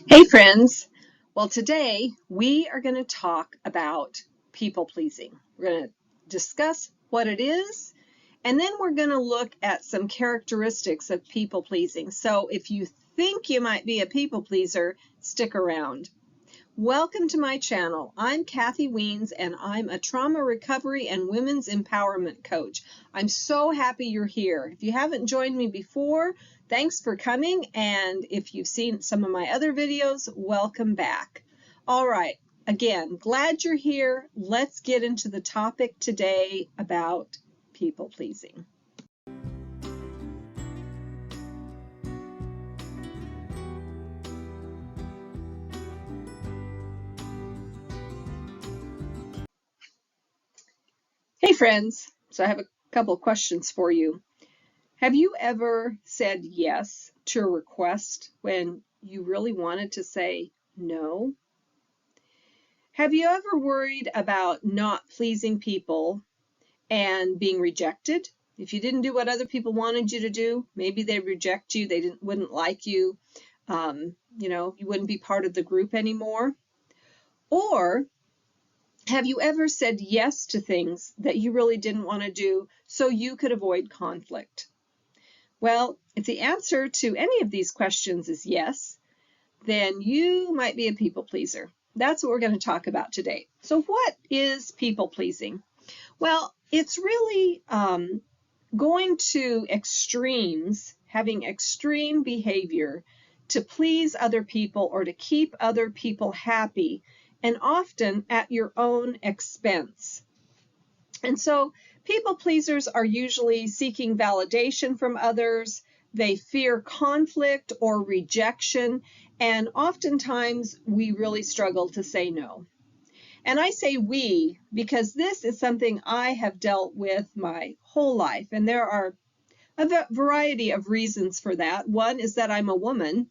Hey friends! Well, today we are going to talk about people pleasing. We're going to discuss what it is, and then we're going to look at some characteristics of people pleasing. So if you think you might be a people pleaser, stick around. Welcome to my channel. I'm Kathy Weens, and I'm a trauma recovery and women's empowerment coach. I'm so happy you're here. If you haven't joined me before, thanks for coming, and if you've seen some of my other videos, welcome back. All right, again, glad you're here. Let's get into the topic today about people pleasing. Hey friends, so I have a couple questions for you. Have you ever said yes to a request when you really wanted to say no? Have you ever worried about not pleasing people and being rejected? If you didn't do what other people wanted you to do, maybe they reject you, they wouldn't like you, you wouldn't be part of the group anymore. Or have you ever said yes to things that you really didn't want to do so you could avoid conflict? Well, if the answer to any of these questions is yes, then you might be a people pleaser. That's what we're going to talk about today. So what is people pleasing? Well, it's really going to extremes, having extreme behavior to please other people or to keep other people happy, and often at your own expense. And so people pleasers are usually seeking validation from others. They fear conflict or rejection, and oftentimes we really struggle to say no. And I say we because this is something I have dealt with my whole life, and there are a variety of reasons for that. One is that I'm a woman,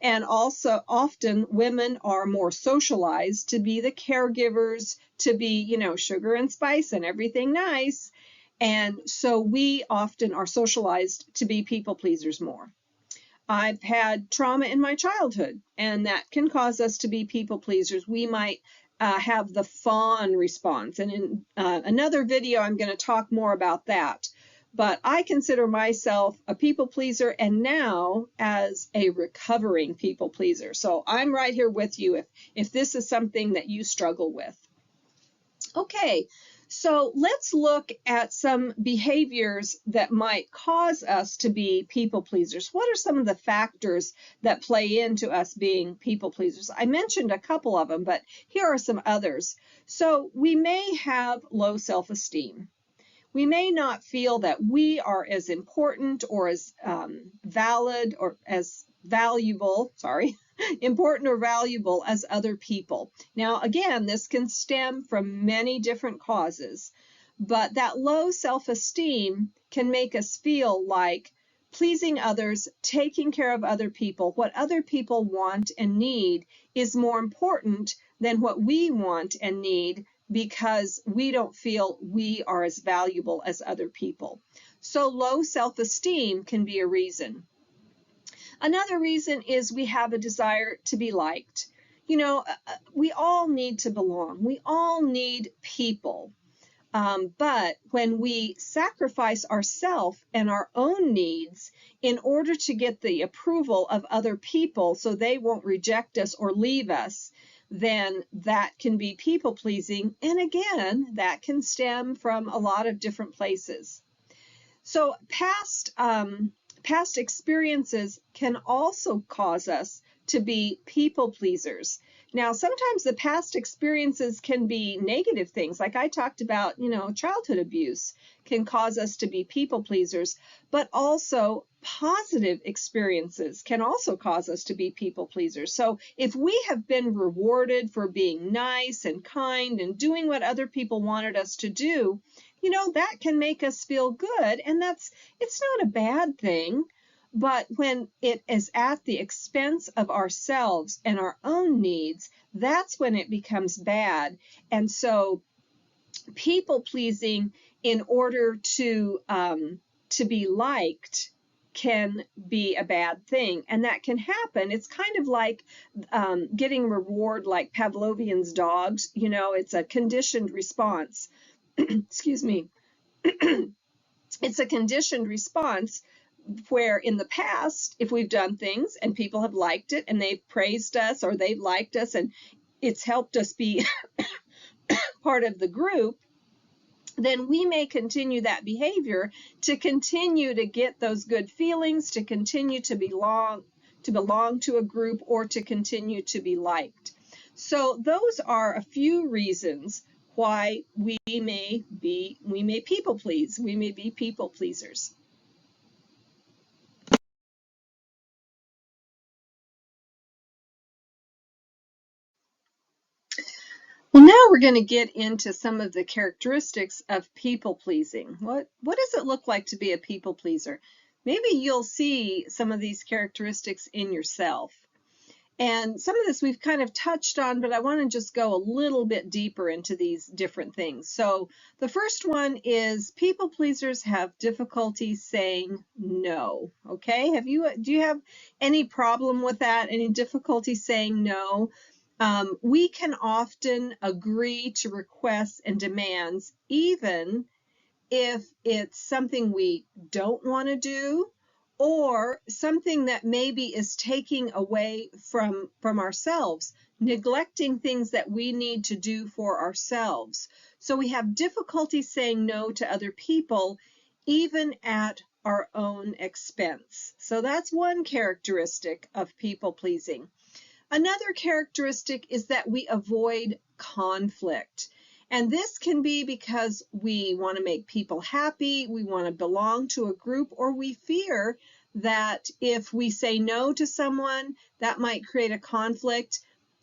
and also often women are more socialized to be the caregivers, to be, sugar and spice and everything nice. And so we often are socialized to be people pleasers more. I've had trauma in my childhood, and that can cause us to be people pleasers. We might have the fawn response. And in another video, I'm going to talk more about that. But I consider myself a people pleaser, and now as a recovering people pleaser. So I'm right here with you if this is something that you struggle with. Okay, so let's look at some behaviors that might cause us to be people pleasers. What are some of the factors that play into us being people pleasers? I mentioned a couple of them, but here are some others. So we may have low self-esteem. We may not feel that we are as important or as valid or as valuable, important or valuable as other people. Now, again, this can stem from many different causes, but that low self-esteem can make us feel like pleasing others, taking care of other people, what other people want and need is more important than what we want and need, because we don't feel we are as valuable as other people. So low self-esteem can be a reason. Another reason is we have a desire to be liked. We all need to belong. We all need people. But when we sacrifice ourselves and our own needs in order to get the approval of other people so they won't reject us or leave us, then that can be people pleasing. And again, that can stem from a lot of different places. So past experiences can also cause us to be people pleasers. Now, sometimes the past experiences can be negative things, like I talked about, childhood abuse can cause us to be people pleasers, but also positive experiences can also cause us to be people pleasers. So if we have been rewarded for being nice and kind and doing what other people wanted us to do, that can make us feel good, and it's not a bad thing. But when it is at the expense of ourselves and our own needs, that's when it becomes bad. And so people pleasing in order to be liked can be a bad thing, and that can happen. It's kind of like getting reward, like Pavlovian's dogs. You know, it's a conditioned response. Excuse me. It's a conditioned response where in the past, if we've done things and people have liked it and they've praised us or they've liked us and it's helped us be part of the group, then we may continue that behavior to continue to get those good feelings, to continue to belong to a group, or to continue to be liked. So those are a few reasons why we may people please. We may be people pleasers. Well, now we're going to get into some of the characteristics of people pleasing. What does it look like to be a people pleaser? Maybe you'll see some of these characteristics in yourself. And some of this we've kind of touched on, but I want to just go a little bit deeper into these different things. So the first one is people pleasers have difficulty saying no. Okay, do you have any problem with that? Any difficulty saying no? We can often agree to requests and demands, even if it's something we don't want to do or something that maybe is taking away from ourselves, neglecting things that we need to do for ourselves. So we have difficulty saying no to other people, even at our own expense. So that's one characteristic of people pleasing. Another characteristic is that we avoid conflict. And this can be because we want to make people happy, we want to belong to a group, or we fear that if we say no to someone, that might create a conflict.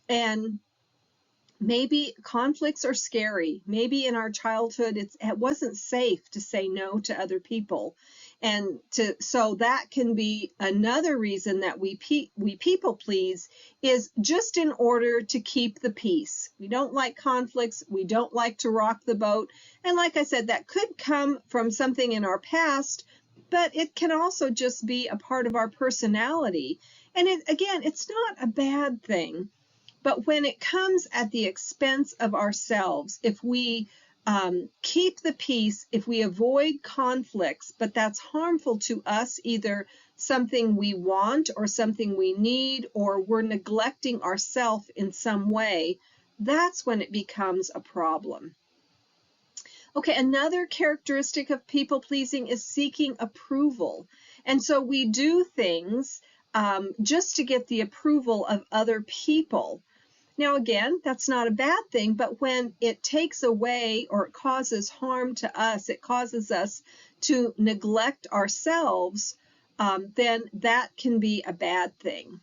And maybe conflicts are scary. Maybe in our childhood it wasn't safe to say no to other people. And so that can be another reason that we people please, is just in order to keep the peace. We don't like conflicts. We don't like to rock the boat. And like I said, that could come from something in our past, but it can also just be a part of our personality. And again, it's not a bad thing. But when it comes at the expense of ourselves, if we keep the peace, if we avoid conflicts, but that's harmful to us, either something we want or something we need, or we're neglecting ourselves in some way, that's when it becomes a problem. Okay, another characteristic of people pleasing is seeking approval. And so we do things just to get the approval of other people. Now, again, that's not a bad thing, but when it takes away or it causes harm to us, it causes us to neglect ourselves, then that can be a bad thing.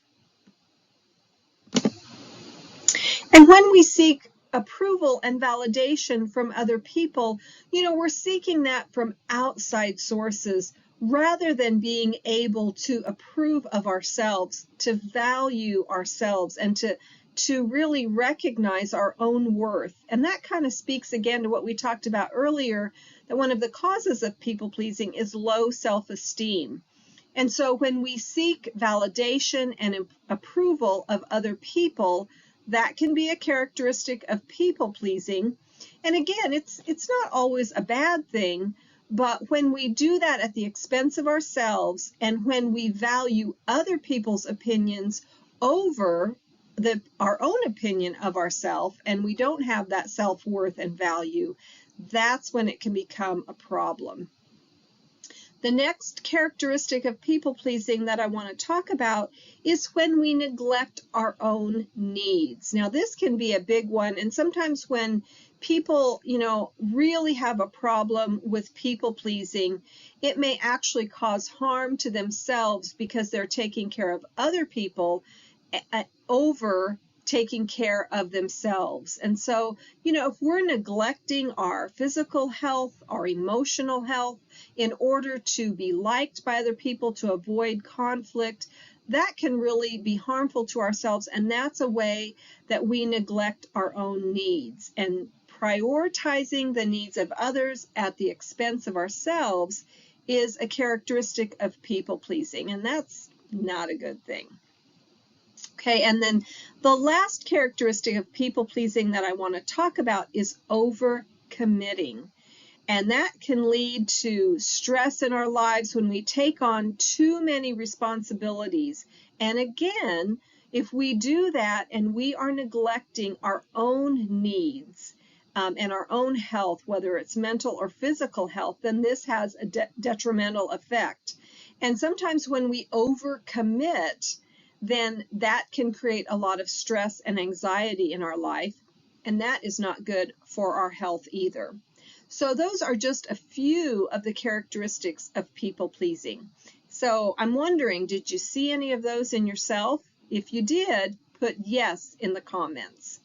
And when we seek approval and validation from other people, we're seeking that from outside sources rather than being able to approve of ourselves, to value ourselves, and to really recognize our own worth. And that kind of speaks again to what we talked about earlier, that one of the causes of people pleasing is low self-esteem. And so when we seek validation and approval of other people, that can be a characteristic of people pleasing. And again, it's not always a bad thing, but when we do that at the expense of ourselves, and when we value other people's opinions over our own opinion of ourselves, and we don't have that self-worth and value, that's when it can become a problem. The next characteristic of people pleasing that I want to talk about is when we neglect our own needs. Now, this can be a big one, and sometimes when people, really have a problem with people pleasing, it may actually cause harm to themselves because they're taking care of other people over taking care of themselves. And so, if we're neglecting our physical health, our emotional health, in order to be liked by other people, to avoid conflict, that can really be harmful to ourselves. And that's a way that we neglect our own needs. And prioritizing the needs of others at the expense of ourselves is a characteristic of people pleasing, and that's not a good thing. Okay, and then the last characteristic of people pleasing that I want to talk about is overcommitting. And that can lead to stress in our lives when we take on too many responsibilities. And again, if we do that and we are neglecting our own needs and our own health, whether it's mental or physical health, then this has a detrimental effect. And sometimes when we overcommit, then that can create a lot of stress and anxiety in our life. And that is not good for our health either. So those are just a few of the characteristics of people pleasing. So I'm wondering, did you see any of those in yourself? If you did, put yes in the comments.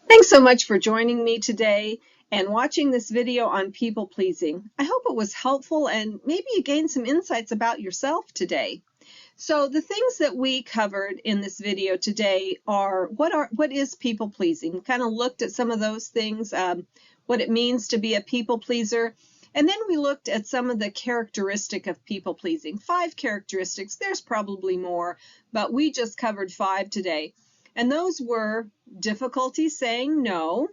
Thanks so much for joining me today and watching this video on people pleasing. I hope it was helpful and maybe you gained some insights about yourself today. So the things that we covered in this video today are what is people pleasing. We kind of looked at some of those things, what it means to be a people pleaser, and then we looked at some of the characteristic of people pleasing. 5 characteristics. There's probably more, but we just covered 5 today. And those were difficulty saying no,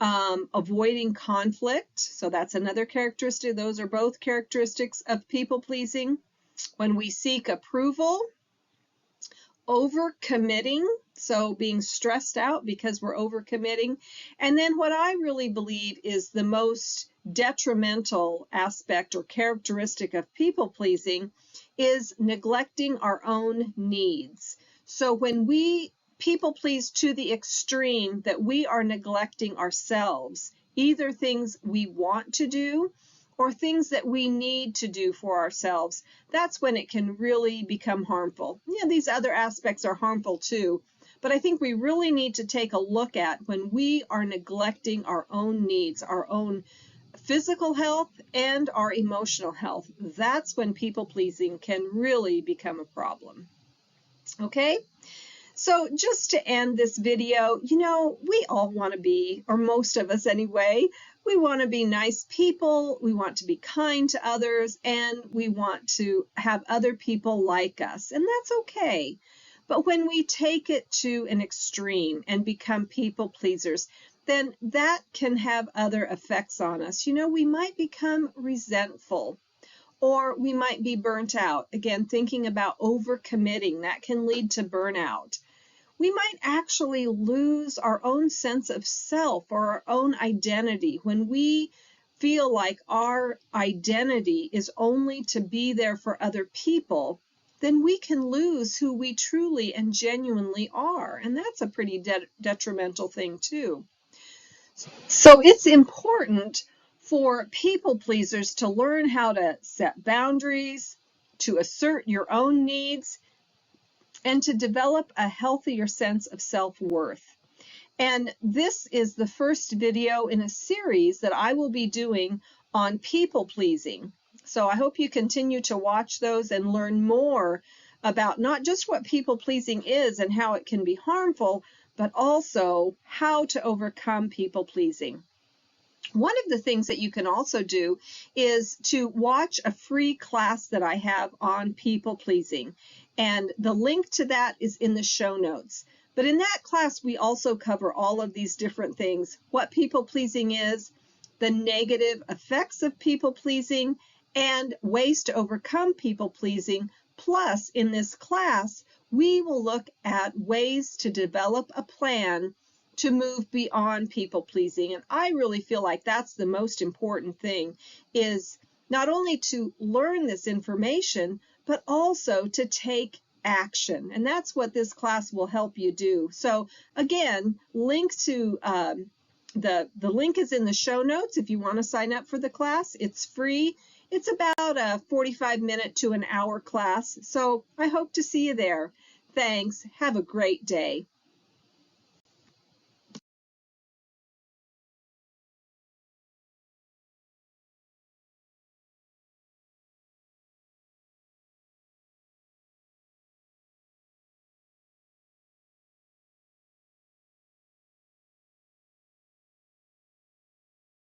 avoiding conflict. So that's another characteristic. Those are both characteristics of people pleasing. When we seek approval, overcommitting, so being stressed out because we're overcommitting. And then what I really believe is the most detrimental aspect or characteristic of people pleasing is neglecting our own needs. So when we people please to the extreme that we are neglecting ourselves, either things we want to do or things that we need to do for ourselves, that's when it can really become harmful. Yeah, these other aspects are harmful too, but I think we really need to take a look at when we are neglecting our own needs, our own physical health and our emotional health. That's when people pleasing can really become a problem. Okay? So just to end this video, we all want to be, or most of us anyway, we want to be nice people, we want to be kind to others, and we want to have other people like us, and that's okay. But when we take it to an extreme and become people pleasers, then that can have other effects on us. We might become resentful, or we might be burnt out. Again, thinking about overcommitting, that can lead to burnout. We might actually lose our own sense of self or our own identity when we feel like our identity is only to be there for other people. Then we can lose who we truly and genuinely are, and that's a pretty detrimental thing too. So it's important for people pleasers to learn how to set boundaries, to assert your own needs, and to develop a healthier sense of self-worth. And this is the first video in a series that I will be doing on people pleasing. So I hope you continue to watch those and learn more about not just what people pleasing is and how it can be harmful, but also how to overcome people pleasing. One of the things that you can also do is to watch a free class that I have on people pleasing. And the link to that is in the show notes. But in that class, we also cover all of these different things, what people pleasing is, the negative effects of people pleasing, and ways to overcome people pleasing. Plus, in this class, we will look at ways to develop a plan to move beyond people pleasing. And I really feel like that's the most important thing, is not only to learn this information, but also to take action. And that's what this class will help you do. So again, link to the link is in the show notes if you want to sign up for the class. It's free. It's about a 45-minute to an hour class. So I hope to see you there. Thanks. Have a great day.